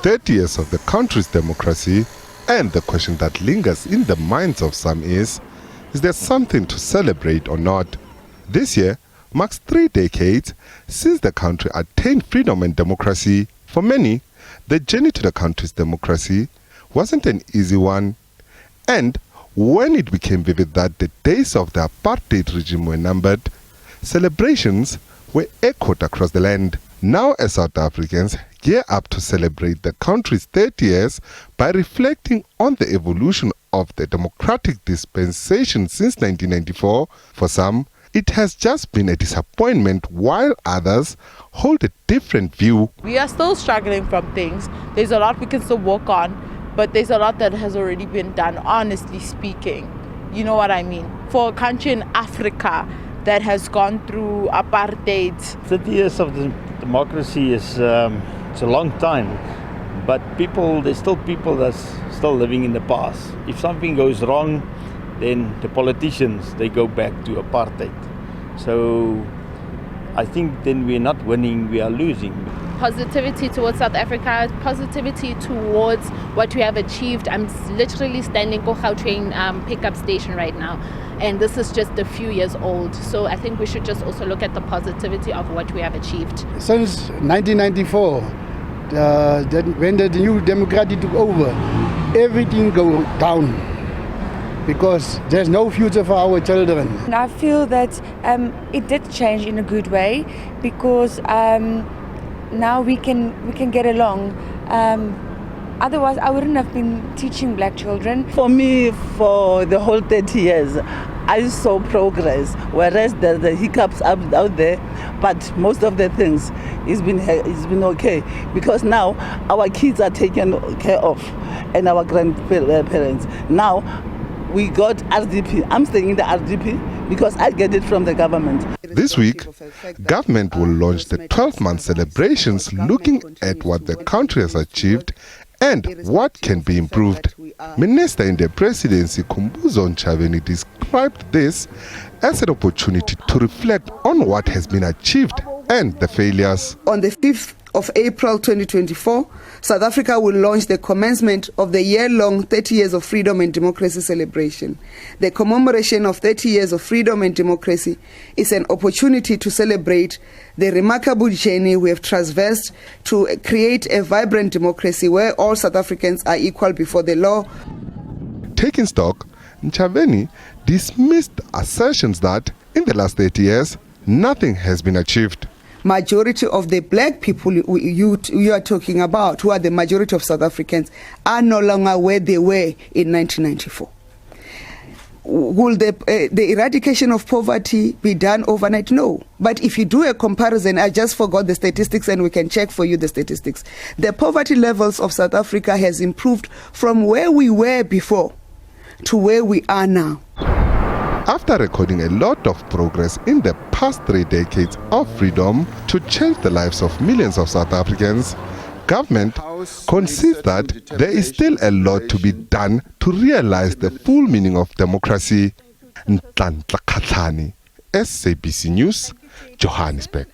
30 years of the country's democracy, and the question that lingers in the minds of some is there something to celebrate or not? This year marks 3 decades since the country attained freedom and democracy. For many, the journey to the country's democracy wasn't an easy one. And when it became vivid that the days of the apartheid regime were numbered, celebrations were echoed across the land. Now, as South Africans gear up to celebrate the country's 30 years by reflecting on the evolution of the democratic dispensation since 1994, for some, it has just been a disappointment, while others hold a different view. We are still struggling from things. There's a lot we can still work on, but there's a lot that has already been done, honestly speaking. You know what I mean? For a country in Africa that has gone through apartheid. 30 years of the democracy is it's a long time, but there's still people that's still living in the past. If something goes wrong, then the politicians, they go back to apartheid. So I think then we're not winning, we are losing. Positivity towards South Africa, positivity towards what we have achieved. I'm literally standing at Gautrain pickup station right now, and this is just a few years old. So I think we should just also look at the positivity of what we have achieved. Since 1994, when the new democracy took over, everything go down, because there's no future for our children. And I feel that it did change in a good way, because now we can get along. Otherwise, I wouldn't have been teaching black children. For me, for the whole 30 years, I saw progress, whereas the hiccups out there, but most of the things it's been okay, because now our kids are taken care of and our grandparents. Now we got RDP. I'm staying in the RDP because I get it from the government. This week, government will launch the 12-month celebrations looking at what the country has achieved and what can be improved. Minister in the presidency, Khumbuzo Ntshavheni, described this as an opportunity to reflect on what has been achieved and the failures. On the 5th of April 2024, South Africa will launch the commencement of the year-long 30 years of freedom and democracy celebration. The commemoration of 30 years of freedom and democracy is an opportunity to celebrate the remarkable journey we have traversed to create a vibrant democracy where all South Africans are equal before the law. Taking stock, Ntshavheni dismissed assertions that in the last 30 years, nothing has been achieved. Majority of the black people you are talking about, who are the majority of South Africans, are no longer where they were in 1994. Will the eradication of poverty be done overnight? No. But if you do a comparison, I just forgot the statistics and we can check for you the statistics. The poverty levels of South Africa has improved from where we were before to where we are now. After recording a lot of progress in the past 3 decades of freedom to change the lives of millions of South Africans, government concedes that there is still a lot to be done to realize the full meaning of democracy. Nhlanhla Khatlhane, SABC News, Johannesburg.